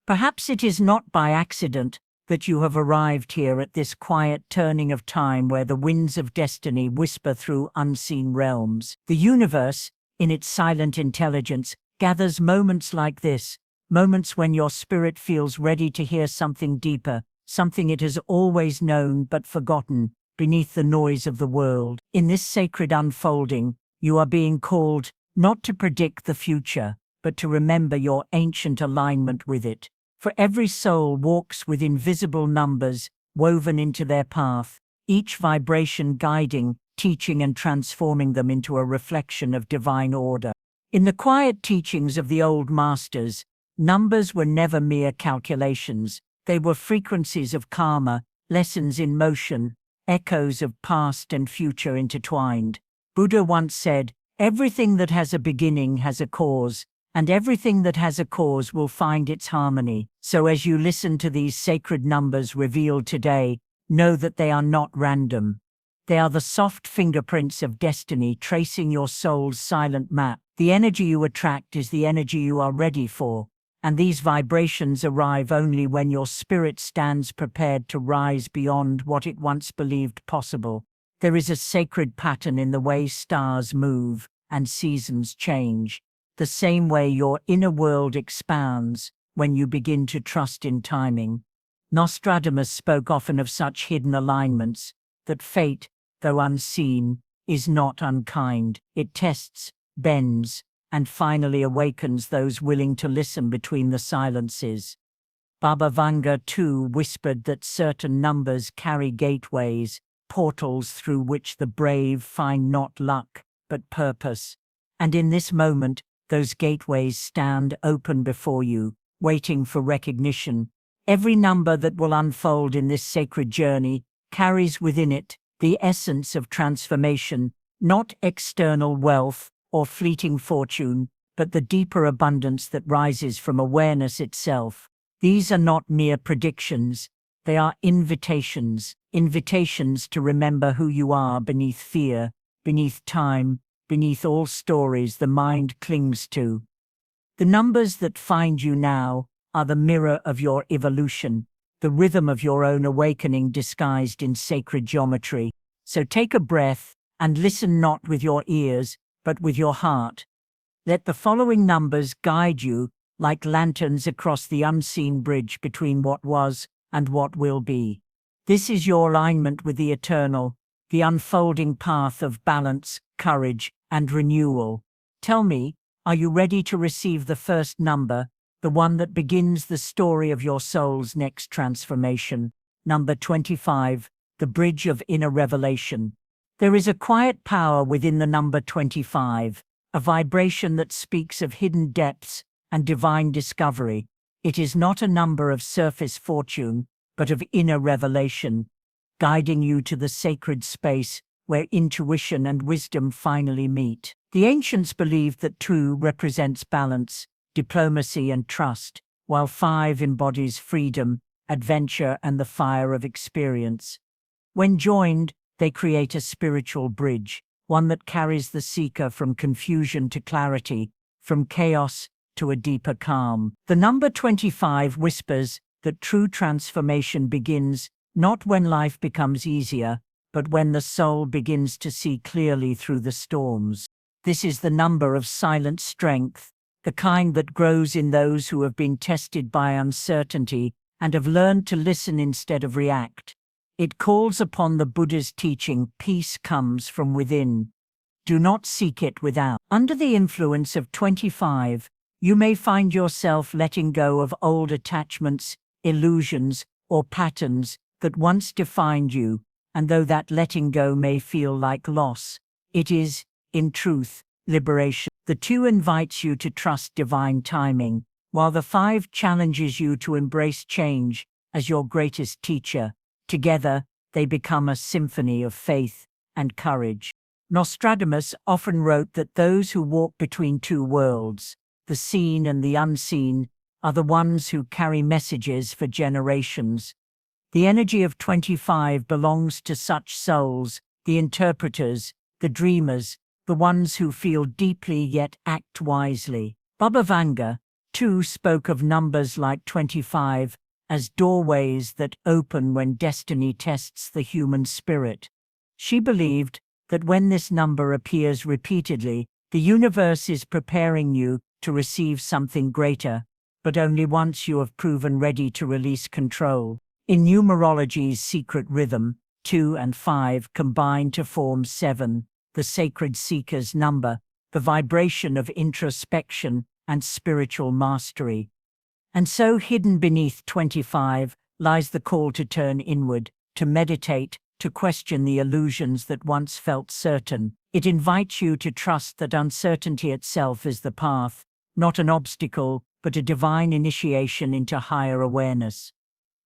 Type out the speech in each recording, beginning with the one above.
Perhaps it is not by accident that you have arrived here at this quiet turning of time where the winds of destiny whisper through unseen realms. The universe, in its silent intelligence, gathers moments like this, moments when your spirit feels ready to hear something deeper, something it has always known but forgotten, beneath the noise of the world. In this sacred unfolding, you are being called not to predict the future, but to remember your ancient alignment with it. For every soul walks with invisible numbers woven into their path, each vibration guiding, teaching and transforming them into a reflection of divine order. In the quiet teachings of the old masters, numbers were never mere calculations. They were frequencies of karma, lessons in motion, echoes of past and future intertwined. Buddha once said, "Everything that has a beginning has a cause, and everything that has a cause will find its harmony." So as you listen to these sacred numbers revealed today, know that they are not random. They are the soft fingerprints of destiny tracing your soul's silent map. The energy you attract is the energy you are ready for, and these vibrations arrive only when your spirit stands prepared to rise beyond what it once believed possible. There is a sacred pattern in the way stars move and seasons change, the same way your inner world expands when you begin to trust in timing. Nostradamus spoke often of such hidden alignments, that fate, though unseen, is not unkind. It tests, bends, and finally awakens those willing to listen between the silences. Baba Vanga too whispered that certain numbers carry gateways, portals through which the brave find not luck, but purpose. And in this moment, those gateways stand open before you, waiting for recognition. Every number that will unfold in this sacred journey carries within it the essence of transformation, not external wealth or fleeting fortune, but the deeper abundance that rises from awareness itself. These are not mere predictions, they are invitations, invitations to remember who you are beneath fear, beneath time, beneath all stories the mind clings to. The numbers that find you now are the mirror of your evolution, the rhythm of your own awakening disguised in sacred geometry. So take a breath and listen not with your ears, but with your heart. Let the following numbers guide you like lanterns across the unseen bridge between what was and what will be. This is your alignment with the eternal, the unfolding path of balance, courage, and renewal. Tell me, are you ready to receive the first number, the one that begins the story of your soul's next transformation? Number 25, the bridge of inner revelation. There is a quiet power within the number 25, a vibration that speaks of hidden depths and divine discovery. It is not a number of surface fortune, but of inner revelation, guiding you to the sacred space where intuition and wisdom finally meet. The ancients believed that 2 represents balance, diplomacy, and trust, while 5 embodies freedom, adventure, and the fire of experience. When joined, they create a spiritual bridge, one that carries the seeker from confusion to clarity, from chaos to a deeper calm. The number 25 whispers that true transformation begins not when life becomes easier, but when the soul begins to see clearly through the storms. This is the number of silent strength, the kind that grows in those who have been tested by uncertainty and have learned to listen instead of react. It calls upon the Buddha's teaching, peace comes from within. Do not seek it without. Under the influence of 25, you may find yourself letting go of old attachments, illusions, or patterns that once defined you, and though that letting go may feel like loss, it is, in truth, liberation. The 2 invites you to trust divine timing, while the 5 challenges you to embrace change as your greatest teacher. Together, they become a symphony of faith and courage. Nostradamus often wrote that those who walk between 2 worlds, the seen and the unseen, are the ones who carry messages for generations. The energy of 25 belongs to such souls, the interpreters, the dreamers, the ones who feel deeply yet act wisely. Baba Vanga, 2 spoke of numbers like 25 as doorways that open when destiny tests the human spirit. She believed that when this number appears repeatedly, the universe is preparing you to receive something greater, but only once you have proven ready to release control. In numerology's secret rhythm, 2 and 5 combine to form 7, the sacred seeker's number, the vibration of introspection and spiritual mastery. And so hidden beneath 25 lies the call to turn inward, to meditate, to question the illusions that once felt certain. It invites you to trust that uncertainty itself is the path, not an obstacle, but a divine initiation into higher awareness.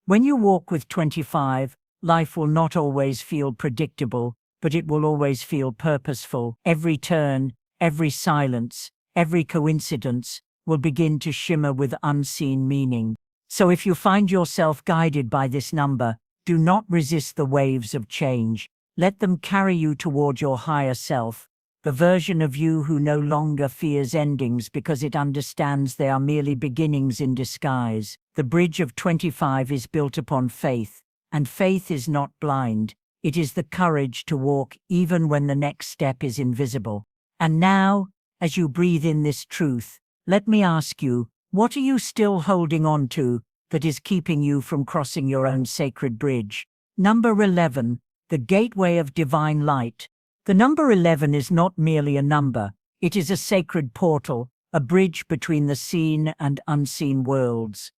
When you walk with 25, life will not always feel predictable, but it will always feel purposeful. Every turn, every silence, every coincidence will begin to shimmer with unseen meaning. So if you find yourself guided by this number, do not resist the waves of change. Let them carry you toward your higher self, the version of you who no longer fears endings because it understands they are merely beginnings in disguise. The bridge of 25 is built upon faith, and faith is not blind. It is the courage to walk even when the next step is invisible. And now, as you breathe in this truth, let me ask you, what are you still holding on to that is keeping you from crossing your own sacred bridge? Number 11, the gateway of divine light. The number 11 is not merely a number, it is a sacred portal, a bridge between the seen and unseen worlds.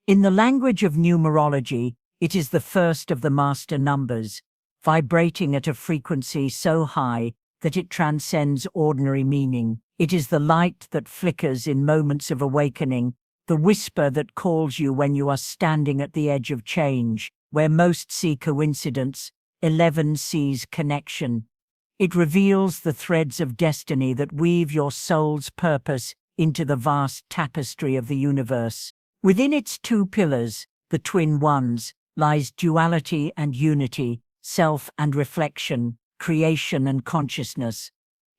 In the language of numerology, it is the first of the master numbers, vibrating at a frequency so high that it transcends ordinary meaning. It is the light that flickers in moments of awakening, the whisper that calls you when you are standing at the edge of change. Where most see coincidence, 11 sees connection. It reveals the threads of destiny that weave your soul's purpose into the vast tapestry of the universe. Within its 2 pillars, the twin ones, lies duality and unity, self and reflection, creation and consciousness.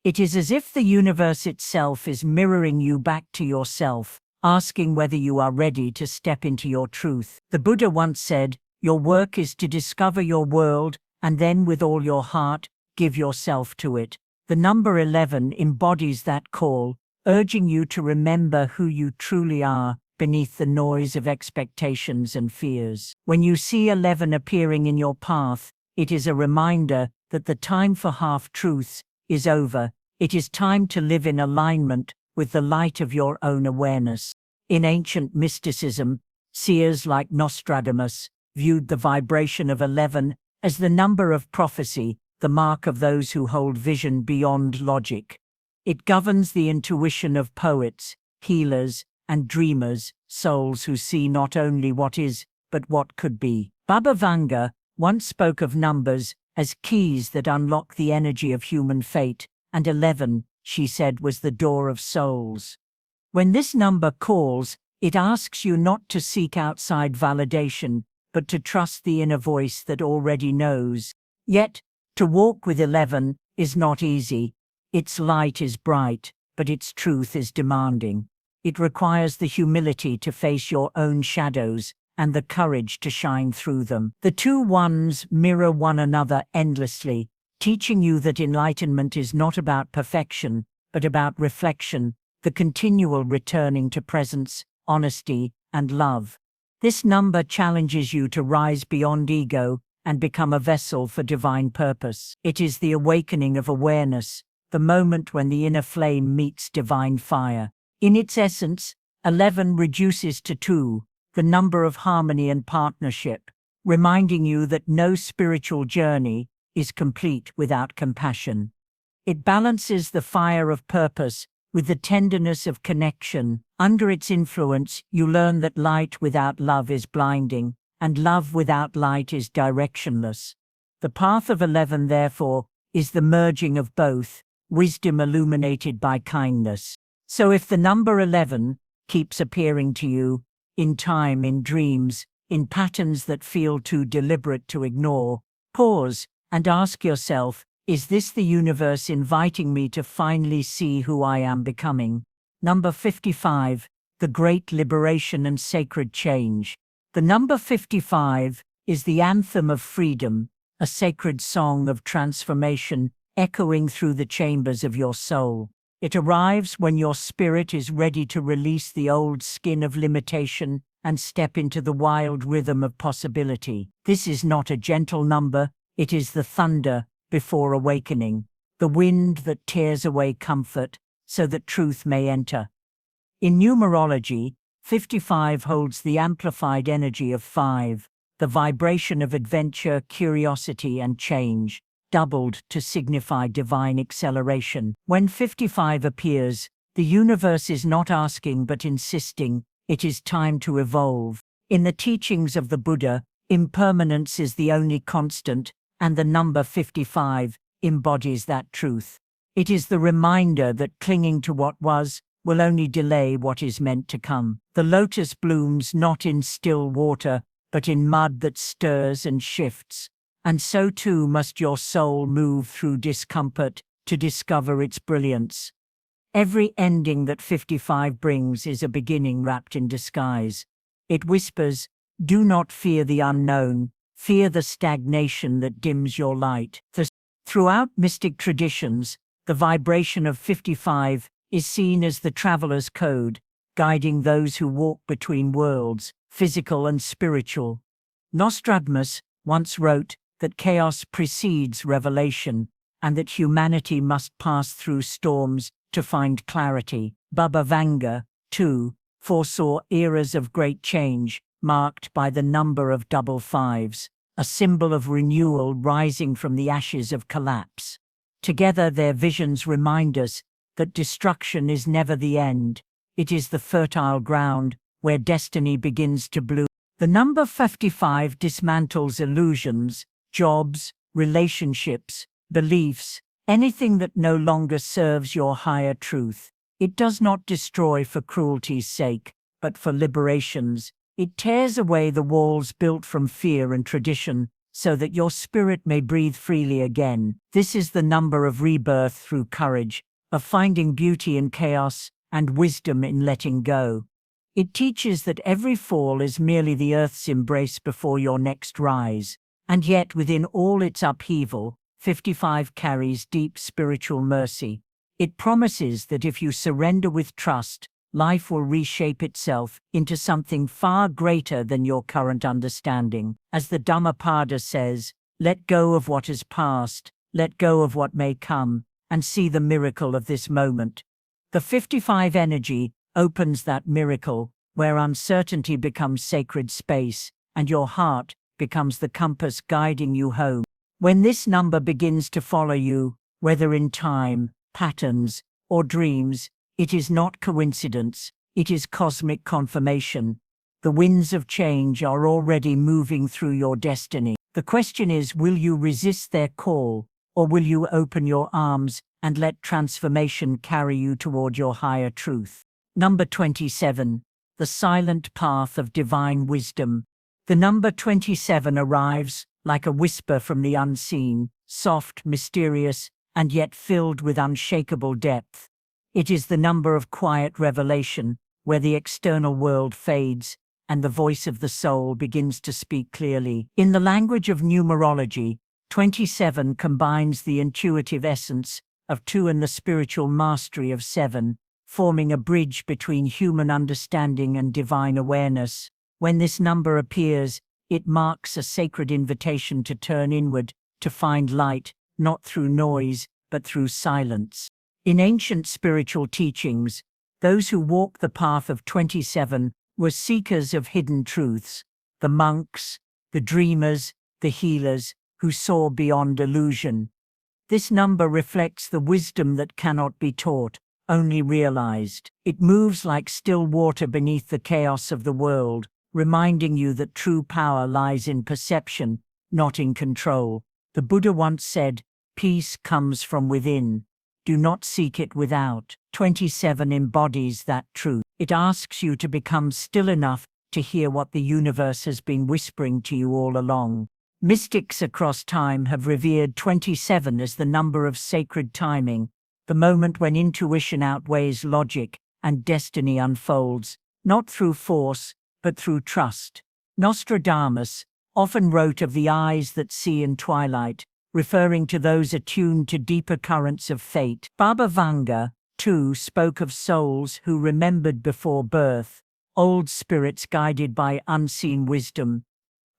It is as if the universe itself is mirroring you back to yourself, asking whether you are ready to step into your truth. The Buddha once said, "Your work is to discover your world, and then with all your heart, give yourself to it." The number 11 embodies that call, urging you to remember who you truly are beneath the noise of expectations and fears. When you see 11 appearing in your path, it is a reminder that the time for half-truths is over. It is time to live in alignment with the light of your own awareness. In ancient mysticism, seers like Nostradamus viewed the vibration of 11 as the number of prophecy, the mark of those who hold vision beyond logic. It governs the intuition of poets, healers, and dreamers, souls who see not only what is, but what could be. Baba Vanga once spoke of numbers as keys that unlock the energy of human fate, and 11, she said, was the door of souls. When this number calls, it asks you not to seek outside validation, but to trust the inner voice that already knows. Yet, to walk with 11 is not easy. Its light is bright, but its truth is demanding. It requires the humility to face your own shadows and the courage to shine through them. The 2 ones mirror one another endlessly, teaching you that enlightenment is not about perfection, but about reflection, the continual returning to presence, honesty, and love. This number challenges you to rise beyond ego and become a vessel for divine purpose. It is the awakening of awareness, the moment when the inner flame meets divine fire. In its essence, 11 reduces to 2, the number of harmony and partnership, reminding you that no spiritual journey is complete without compassion. It balances the fire of purpose with the tenderness of connection. Under its influence, you learn that light without love is blinding, and love without light is directionless. The path of 11, therefore, is the merging of both, wisdom illuminated by kindness. So if the number 11 keeps appearing to you, in time, in dreams, in patterns that feel too deliberate to ignore, pause and ask yourself, is this the universe inviting me to finally see who I am becoming? Number 55, the great liberation and sacred change. The number 55 is the anthem of freedom, a sacred song of transformation echoing through the chambers of your soul. It arrives when your spirit is ready to release the old skin of limitation and step into the wild rhythm of possibility. This is not a gentle number, it is the thunder before awakening, the wind that tears away comfort so that truth may enter. In numerology, 55 holds the amplified energy of 5, the vibration of adventure, curiosity, and change, doubled to signify divine acceleration. When 55 appears, the universe is not asking but insisting, it is time to evolve. In the teachings of the Buddha, impermanence is the only constant, and the number 55 embodies that truth. It is the reminder that clinging to what was will only delay what is meant to come. The lotus blooms not in still water, but in mud that stirs and shifts. And so too must your soul move through discomfort to discover its brilliance. Every ending that 55 brings is a beginning wrapped in disguise. It whispers, "Do not fear the unknown, fear the stagnation that dims your light." Throughout mystic traditions, the vibration of 55 is seen as the traveler's code, guiding those who walk between worlds, physical and spiritual. Nostradamus once wrote that chaos precedes revelation, and that humanity must pass through storms to find clarity. Baba Vanga, too, foresaw eras of great change, marked by the number of double fives, a symbol of renewal rising from the ashes of collapse. Together their visions remind us that destruction is never the end, it is the fertile ground where destiny begins to bloom. The number 55 dismantles illusions, jobs, relationships, beliefs, anything that no longer serves your higher truth. It does not destroy for cruelty's sake, but for liberation's. It tears away the walls built from fear and tradition, so that your spirit may breathe freely again. This is the number of rebirth through courage, of finding beauty in chaos and wisdom in letting go. It teaches that every fall is merely the earth's embrace before your next rise. And yet within all its upheaval, 55 carries deep spiritual mercy. It promises that if you surrender with trust, life will reshape itself into something far greater than your current understanding. As the Dhammapada says, let go of what has passed, let go of what may come, and see the miracle of this moment. The 55 energy opens that miracle, where uncertainty becomes sacred space, and your heart becomes the compass guiding you home. When this number begins to follow you, whether in time, patterns, or dreams, it is not coincidence, it is cosmic confirmation. The winds of change are already moving through your destiny. The question is, will you resist their call, or will you open your arms and let transformation carry you toward your higher truth? Number 27, the silent path of divine wisdom. The number 27 arrives like a whisper from the unseen, soft, mysterious, and yet filled with unshakable depth. It is the number of quiet revelation, where the external world fades and the voice of the soul begins to speak clearly. In the language of numerology, 27 combines the intuitive essence of 2 and the spiritual mastery of 7, forming a bridge between human understanding and divine awareness. When this number appears, it marks a sacred invitation to turn inward, to find light, not through noise, but through silence. In ancient spiritual teachings, those who walked the path of 27 were seekers of hidden truths, the monks, the dreamers, the healers, who saw beyond illusion. This number reflects the wisdom that cannot be taught, only realized. It moves like still water beneath the chaos of the world, reminding you that true power lies in perception, not in control. The Buddha once said, "Peace comes from within. Do not seek it without." 27 embodies that truth. It asks you to become still enough to hear what the universe has been whispering to you all along. Mystics across time have revered 27 as the number of sacred timing, the moment when intuition outweighs logic and destiny unfolds, not through force, but through trust. Nostradamus often wrote of the eyes that see in twilight, referring to those attuned to deeper currents of fate. Baba Vanga, too, spoke of souls who remembered before birth, old spirits guided by unseen wisdom.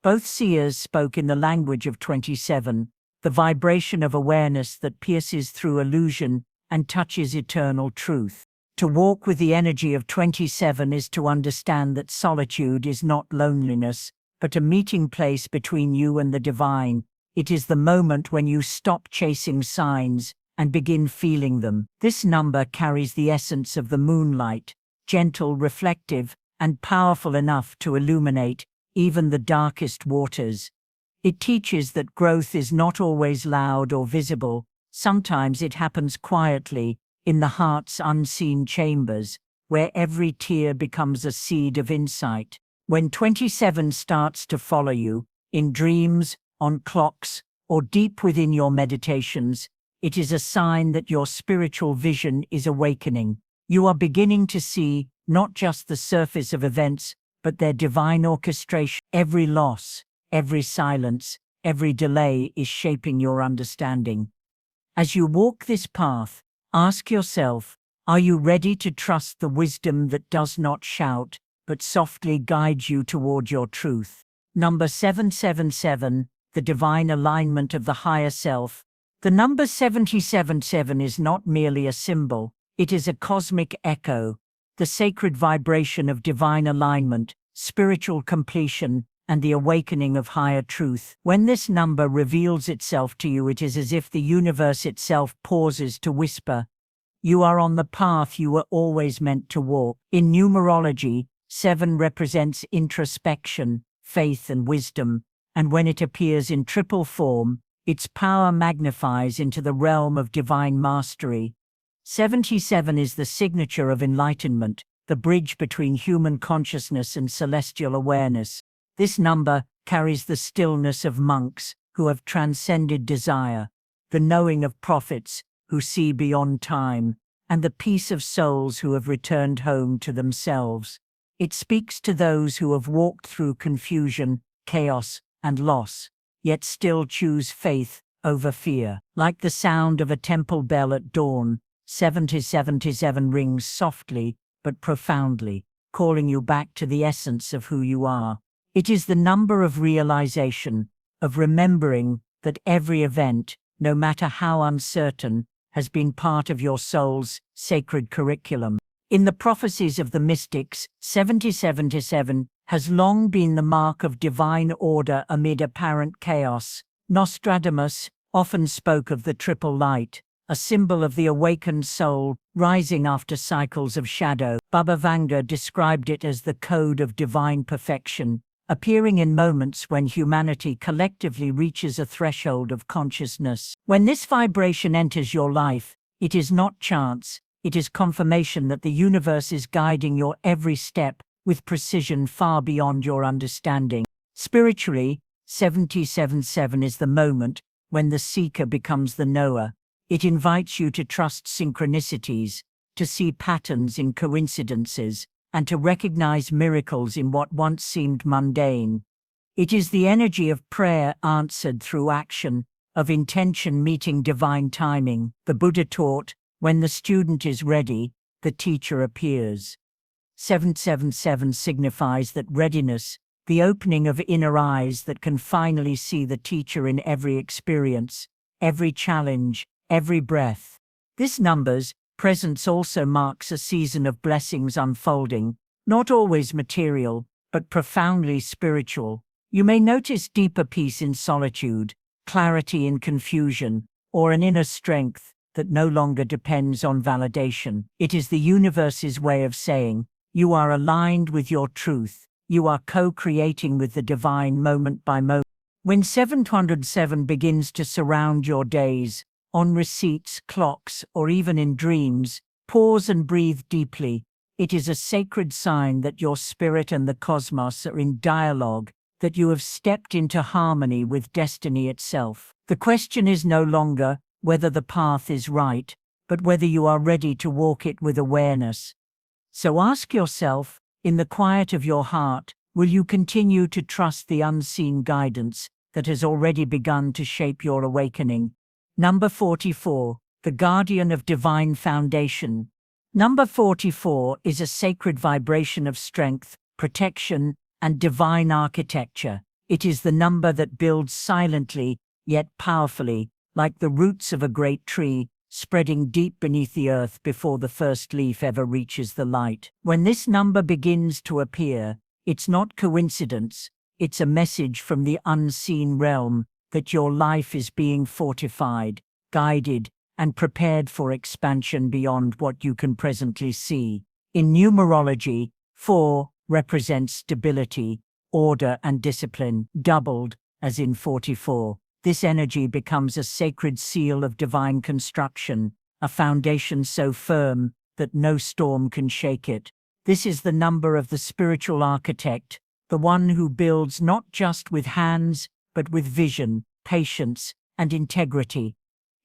Both seers spoke in the language of 27, the vibration of awareness that pierces through illusion and touches eternal truth. To walk with the energy of 27 is to understand that solitude is not loneliness, but a meeting place between you and the divine. It is the moment when you stop chasing signs and begin feeling them. This number carries the essence of the moonlight, gentle, reflective, and powerful enough to illuminate even the darkest waters. It teaches that growth is not always loud or visible. Sometimes it happens quietly, in the heart's unseen chambers, where every tear becomes a seed of insight. When 27 starts to follow you, in dreams, on clocks, or deep within your meditations, it is a sign that your spiritual vision is awakening. You are beginning to see not just the surface of events, but their divine orchestration. Every loss, every silence, every delay is shaping your understanding. As you walk this path, ask yourself, are you ready to trust the wisdom that does not shout, but softly guides you toward your truth? Number 777, the divine alignment of the higher self. The number 777 is not merely a symbol, it is a cosmic echo, the sacred vibration of divine alignment, spiritual completion, and the awakening of higher truth. When this number reveals itself to you, it is as if the universe itself pauses to whisper, "You are on the path you were always meant to walk." In numerology, 7 represents introspection, faith, and wisdom, and when it appears in triple form, its power magnifies into the realm of divine mastery. 77 is the signature of enlightenment, the bridge between human consciousness and celestial awareness. This number carries the stillness of monks who have transcended desire, the knowing of prophets who see beyond time, and the peace of souls who have returned home to themselves. It speaks to those who have walked through confusion, chaos, and loss, yet still choose faith over fear. Like the sound of a temple bell at dawn, 77 rings softly but profoundly, calling you back to the essence of who you are. It is the number of realization, of remembering that every event, no matter how uncertain, has been part of your soul's sacred curriculum. In the prophecies of the mystics, 77 has long been the mark of divine order amid apparent chaos. Nostradamus often spoke of the triple light, a symbol of the awakened soul rising after cycles of shadow. Baba Vanga described it as the code of divine perfection, appearing in moments when humanity collectively reaches a threshold of consciousness. When this vibration enters your life, it is not chance, it is confirmation that the universe is guiding your every step with precision far beyond your understanding. Spiritually, 77 is the moment when the seeker becomes the knower. It invites you to trust synchronicities, to see patterns in coincidences, and to recognize miracles in what once seemed mundane. It is the energy of prayer answered through action, of intention meeting divine timing. The Buddha taught, when the student is ready, the teacher appears. 777 signifies that readiness, the opening of inner eyes that can finally see the teacher in every experience, every challenge, every breath. This number's presence also marks a season of blessings unfolding, not always material, but profoundly spiritual. You may notice deeper peace in solitude, clarity in confusion, or an inner strength that no longer depends on validation. It is the universe's way of saying, you are aligned with your truth, you are co-creating with the divine moment by moment. When 707 begins to surround your days, on receipts, clocks, or even in dreams, pause and breathe deeply. It is a sacred sign that your spirit and the cosmos are in dialogue, that you have stepped into harmony with destiny itself. The question is no longer whether the path is right, but whether you are ready to walk it with awareness. So ask yourself, In the quiet of your heart, will you continue to trust the unseen guidance that has already begun to shape your awakening? Number 44, the guardian of divine foundation. Number 44 is a sacred vibration of strength, protection, and divine architecture. It is the number that builds silently, yet powerfully, like the roots of a great tree, spreading deep beneath the earth before the first leaf ever reaches the light. When this number begins to appear, it's not coincidence, it's a message from the unseen realm that your life is being fortified, guided, and prepared for expansion beyond what you can presently see. In numerology, 4 represents stability, order, and discipline, doubled, as in 44. This energy becomes a sacred seal of divine construction, a foundation so firm that no storm can shake it. This is the number of the spiritual architect, the one who builds not just with hands, but with vision, patience, and integrity.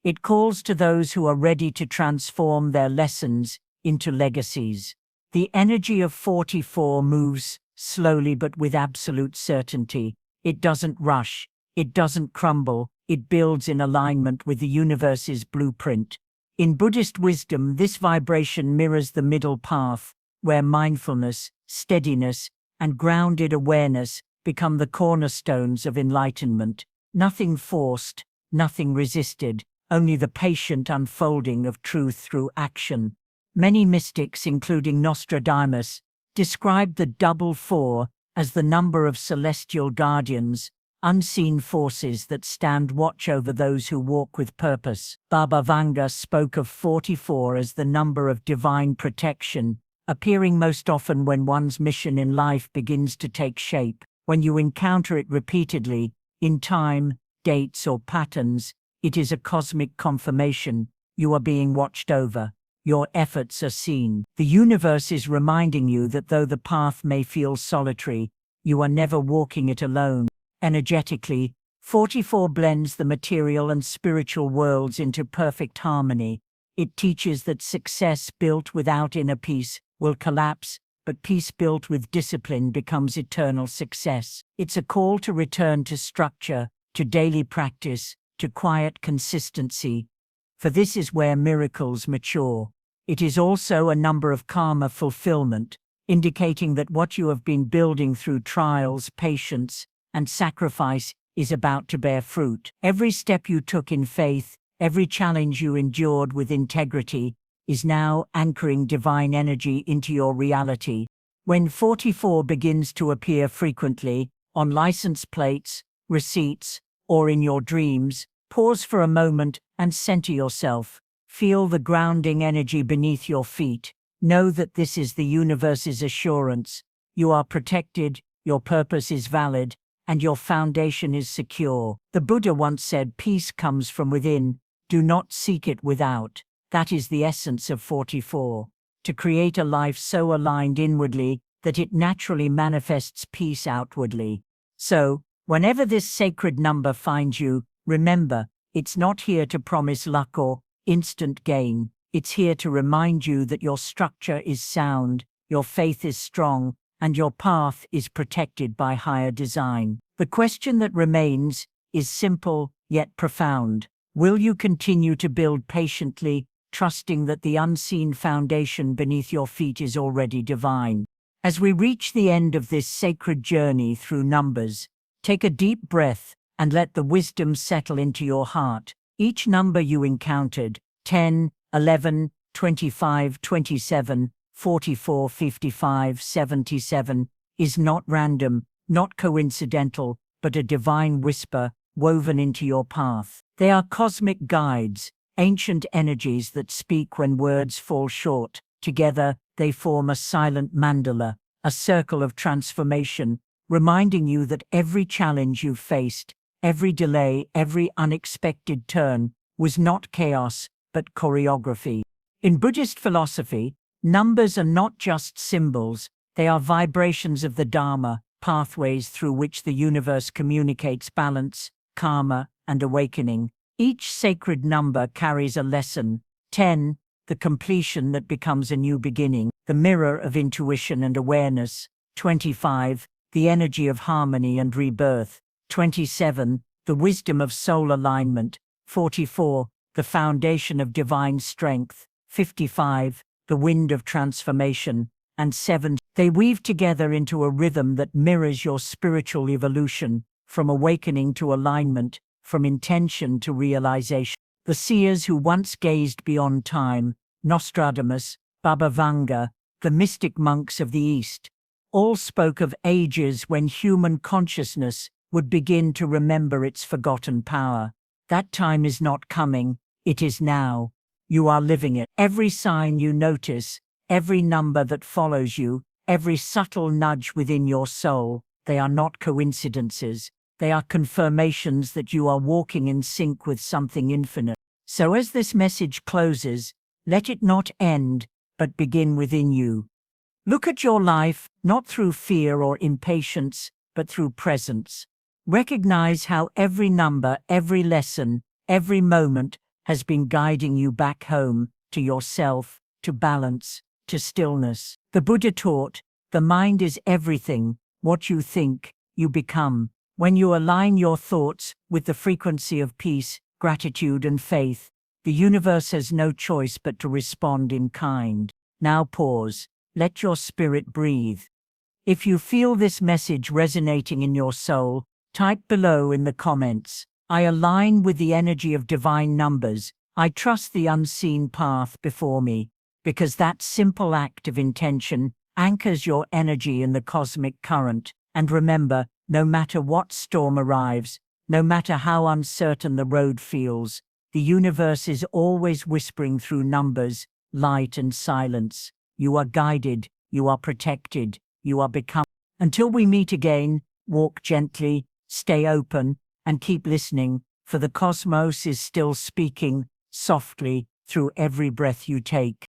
It calls to those who are ready to transform their lessons into legacies. The energy of 44 moves slowly but with absolute certainty. It doesn't rush. It doesn't crumble, it builds in alignment with the universe's blueprint. In Buddhist wisdom, this vibration mirrors the middle path, where mindfulness, steadiness, and grounded awareness become the cornerstones of enlightenment. Nothing forced, nothing resisted, only the patient unfolding of truth through action. Many mystics, including Nostradamus, described the double 4 as the number of celestial guardians, unseen forces that stand watch over those who walk with purpose. Baba Vanga spoke of 44 as the number of divine protection, appearing most often when one's mission in life begins to take shape. When you encounter it repeatedly, in time, dates, or patterns, it is a cosmic confirmation. You are being watched over. Your efforts are seen. The universe is reminding you that though the path may feel solitary, you are never walking it alone. Energetically, 44 blends the material and spiritual worlds into perfect harmony. It teaches that success built without inner peace will collapse, but peace built with discipline becomes eternal success. It's a call to return to structure, to daily practice, to quiet consistency, for this is where miracles mature. It is also a number of karma fulfillment, indicating that what you have been building through trials, patience, and sacrifice is about to bear fruit. Every step you took in faith, every challenge you endured with integrity, is now anchoring divine energy into your reality. When 44 begins to appear frequently, on license plates, receipts, or in your dreams, pause for a moment and center yourself. Feel the grounding energy beneath your feet. Know that this is the universe's assurance. You are protected, your purpose is valid, and your foundation is secure. The Buddha once said, "Peace comes from within, do not seek it without." That is the essence of 44. To create a life so aligned inwardly that it naturally manifests peace outwardly. So, whenever this sacred number finds you, remember, it's not here to promise luck or instant gain. It's here to remind you that your structure is sound, your faith is strong, and your path is protected by higher design. The question that remains is simple yet profound. Will you continue to build patiently, trusting that the unseen foundation beneath your feet is already divine? As we reach the end of this sacred journey through numbers, take a deep breath and let the wisdom settle into your heart. Each number you encountered, 10, 11, 25, 27, 44, 55, 77, is not random, not coincidental, but a divine whisper woven into your path. They are cosmic guides, ancient energies that speak when words fall short. Together, they form a silent mandala, a circle of transformation, reminding you that every challenge you faced, every delay, every unexpected turn, was not chaos, but choreography. In Buddhist philosophy, numbers are not just symbols, they are vibrations of the Dharma, pathways through which the universe communicates balance, karma, and awakening. Each sacred number carries a lesson. 10, the completion that becomes a new beginning, the mirror of intuition and awareness. 25. The energy of harmony and rebirth. 27. The wisdom of soul alignment. 44. The foundation of divine strength. 55. The wind of transformation. And 7. They weave together into a rhythm that mirrors your spiritual evolution, from awakening to alignment, from intention to realization. The seers who once gazed beyond time, Nostradamus, Baba Vanga, the mystic monks of the East, all spoke of ages when human consciousness would begin to remember its forgotten power. That time is not coming, it is now. You are living it. Every sign you notice, every number that follows you, every subtle nudge within your soul, they are not coincidences. They are confirmations that you are walking in sync with something infinite. So as this message closes, let it not end, but begin within you. Look at your life, not through fear or impatience, but through presence. Recognize how every number, every lesson, every moment has been guiding you back home, to yourself, to balance, to stillness. The Buddha taught, the mind is everything. What you think, you become. When you align your thoughts with the frequency of peace, gratitude, and faith, the universe has no choice but to respond in kind. Now pause. Let your spirit breathe. If you feel this message resonating in your soul, type below in the comments, I align with the energy of divine numbers. I trust the unseen path before me, because that simple act of intention anchors your energy in the cosmic current. And remember, no matter what storm arrives, no matter how uncertain the road feels, the universe is always whispering through numbers, light and silence. You are guided, you are protected, you are become. Until we meet again, walk gently, stay open, and keep listening, for the cosmos is still speaking, softly, through every breath you take.